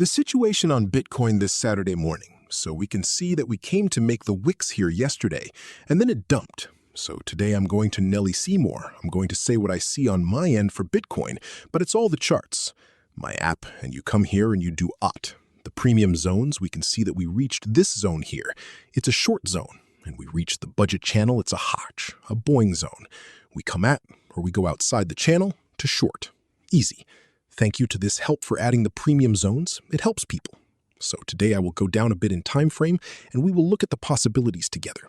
The situation on Bitcoin this Saturday morning. So we can see that we came to make the wicks here yesterday, and then it dumped. So today I'm going to Nelly Seymour. I'm going to say what I see on my end for Bitcoin, but it's all the charts. My app, and you come here and you do OT. The premium zones, we can see that we reached this zone here. It's a short zone, and we reached the budget channel. It's a hotch, a boing zone. We come at, or we go outside the channel to short. Easy. Thank you to this help for adding the premium zones. It helps people. So today I will go down a bit in time frame, and we will look at the possibilities together.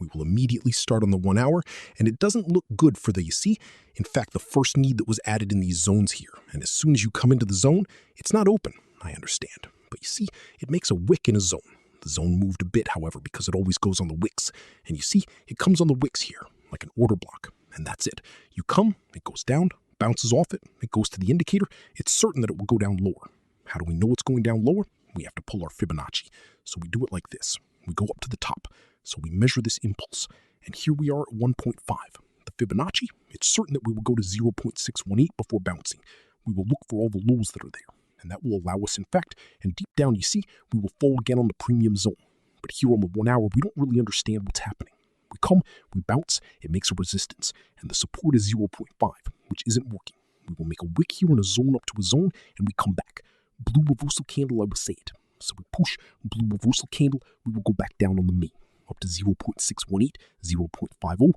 We will immediately start on the 1 hour, and it doesn't look good for the, you see, in fact, the first need that was added in these zones here. And as soon as you come into the zone, it's not open, I understand. But you see, it makes a wick in a zone. The zone moved a bit, however, because it always goes on the wicks. And you see, it comes on the wicks here, like an order block. And that's it. You come, it goes down, bounces off it, it goes to the indicator. It's certain that it will go down lower. How do we know it's going down lower? We have to pull our Fibonacci. So we do it like this. We go up to the top. So we measure this impulse. And here we are at 1.5. The Fibonacci, it's certain that we will go to 0.618 before bouncing. We will look for all the lows that are there. And that will allow us, in fact, and deep down, you see, we will fall again on the premium zone. But here on the 1 hour, we don't really understand what's happening. We come, we bounce, it makes a resistance. And the support is 0.5, which isn't working. We will make a wick here in a zone up to a zone, and we come back. Blue reversal candle, I will say it. So we push, blue reversal candle, we will go back down on the main, up to 0.618, 0.50.